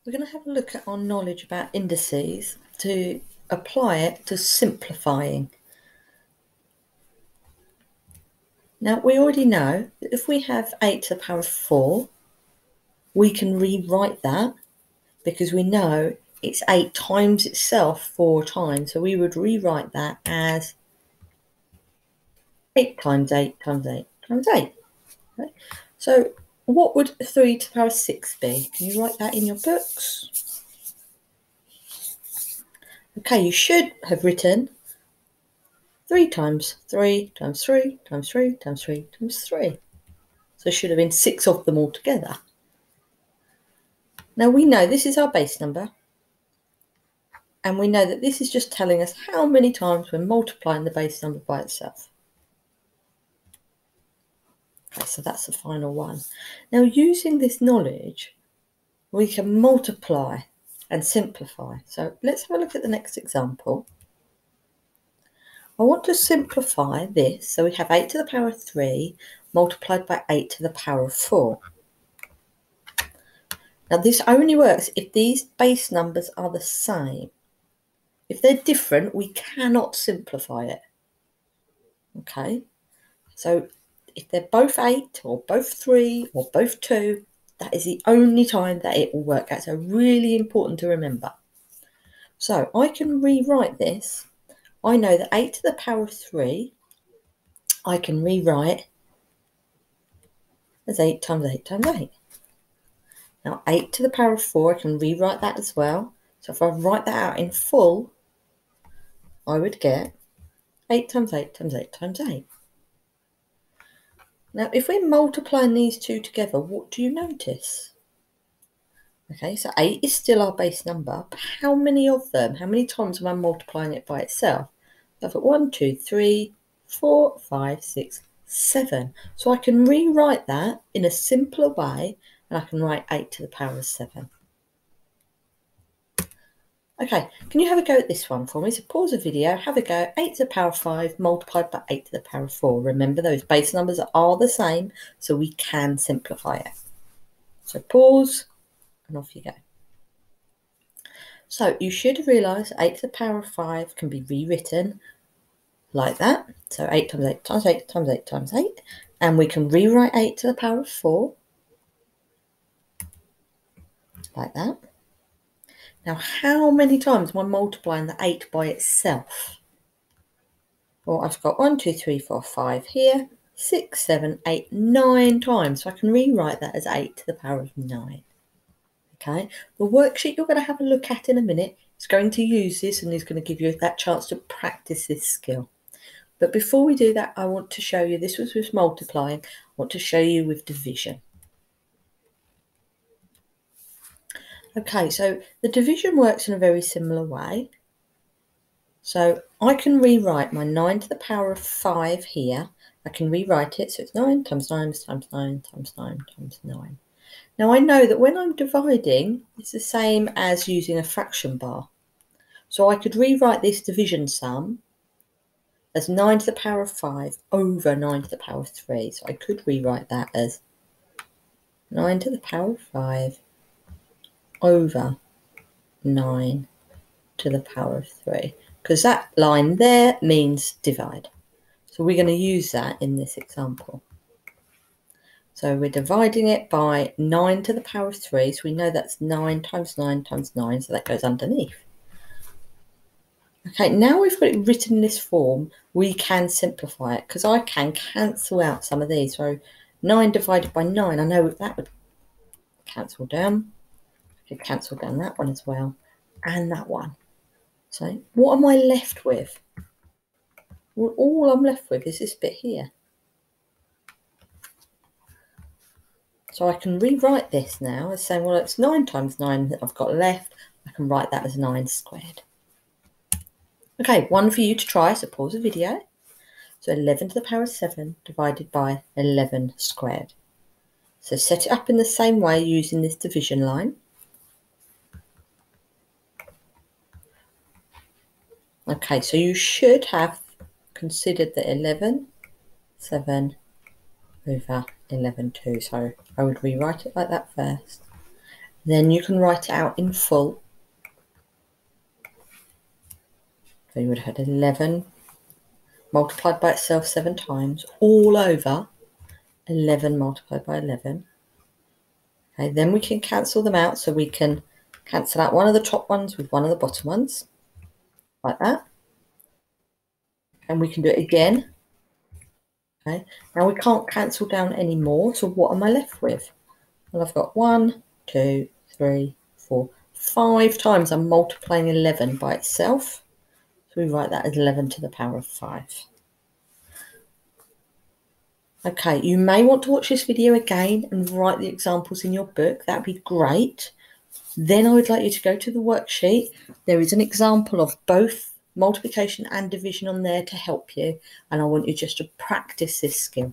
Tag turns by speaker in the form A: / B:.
A: We're going to have a look at our knowledge about indices to apply it to simplifying. Now, we already know that if we have 8 to the power of 4, we can rewrite that because we know it's 8 times itself 4 times. So we would rewrite that as 8 times 8 times 8 times 8. Okay? So what would 3 to the power of 6 be? Can you write that in your books? Okay, you should have written 3 times 3 times 3 times 3 times 3 times 3. So it should have been 6 of them all together. Now we know this is our base number. And we know that this is just telling us how many times we're multiplying the base number by itself. Okay, so that's the final one. Now using this knowledge, we can multiply and simplify. So let's have a look at the next example. I want to simplify this. So we have 8 to the power of 3 multiplied by 8 to the power of 4. Now this only works if these base numbers are the same. If they're different, we cannot simplify it. Okay, so if they're both 8 or both 3 or both 2, that is the only time that it will work. That's really important to remember. So I can rewrite this. I know that 8 to the power of 3, I can rewrite as 8 times 8 times 8. Now 8 to the power of 4, I can rewrite that as well. So if I write that out in full, I would get 8 times 8 times 8 times 8. Now, if we're multiplying these two together, what do you notice? Okay, so 8 is still our base number, but how many of them? How many times am I multiplying it by itself? So I've got 1, 2, 3, 4, 5, 6, 7. So I can rewrite that in a simpler way, and I can write 8 to the power of 7. Okay, can you have a go at this one for me? So pause the video, have a go. 8 to the power of 5 multiplied by 8 to the power of 4. Remember, those base numbers are the same, so we can simplify it. So pause, and off you go. So you should have realised 8 to the power of 5 can be rewritten like that. So 8 times 8 times 8 times 8 times 8. And we can rewrite 8 to the power of 4 like that. Now, how many times am I multiplying the 8 by itself? Well, I've got 1, 2, 3, 4, 5 here, 6, 7, 8, 9 times. So I can rewrite that as 8 to the power of 9. Okay, the worksheet you're going to have a look at in a minute is going to use this and is going to give you that chance to practice this skill. But before we do that, I want to show you, this was with multiplying, I want to show you with division. Okay, so the division works in a very similar way. So I can rewrite my 9 to the power of 5 here. I can rewrite it, so it's 9 times 9 times 9 times 9 times 9. Now I know that when I'm dividing, it's the same as using a fraction bar. So I could rewrite this division sum as 9 to the power of 5 over 9 to the power of 3. So I could rewrite that as 9 to the power of 5 over 9 to the power of 3. Because that line there means divide. So we're going to use that in this example. So we're dividing it by 9 to the power of 3. So we know that's 9 times 9 times 9. So that goes underneath. Okay, now we've got it written in this form, we can simplify it because I can cancel out some of these. So 9 divided by 9, I know that would cancel down. I could cancel down that one as well, and that one. So what am I left with? Well, all I'm left with is this bit here. So I can rewrite this now as saying, well, it's 9 times 9 that I've got left. I can write that as 9 squared. Okay, one for you to try, so pause the video. So 11 to the power of 7 divided by 11 squared. So set it up in the same way using this division line. Okay, so you should have considered the 11, 7 over 11, 2. So I would rewrite it like that first. Then you can write it out in full. So you would have had 11 multiplied by itself 7 times, all over 11 multiplied by 11. Okay, then we can cancel them out, so we can cancel out one of the top ones with one of the bottom ones, like that. And we can do it again. Okay, now we can't cancel down any more, so what am I left with? Well, I've got 1, 2, 3, 4, 5 times I'm multiplying 11 by itself. So we write that as 11 to the power of 5. Okay, you may want to watch this video again and write the examples in your book. That'd be great. Then I would like you to go to the worksheet. There is an example of both multiplication and division on there to help you, and I want you just to practice this skill.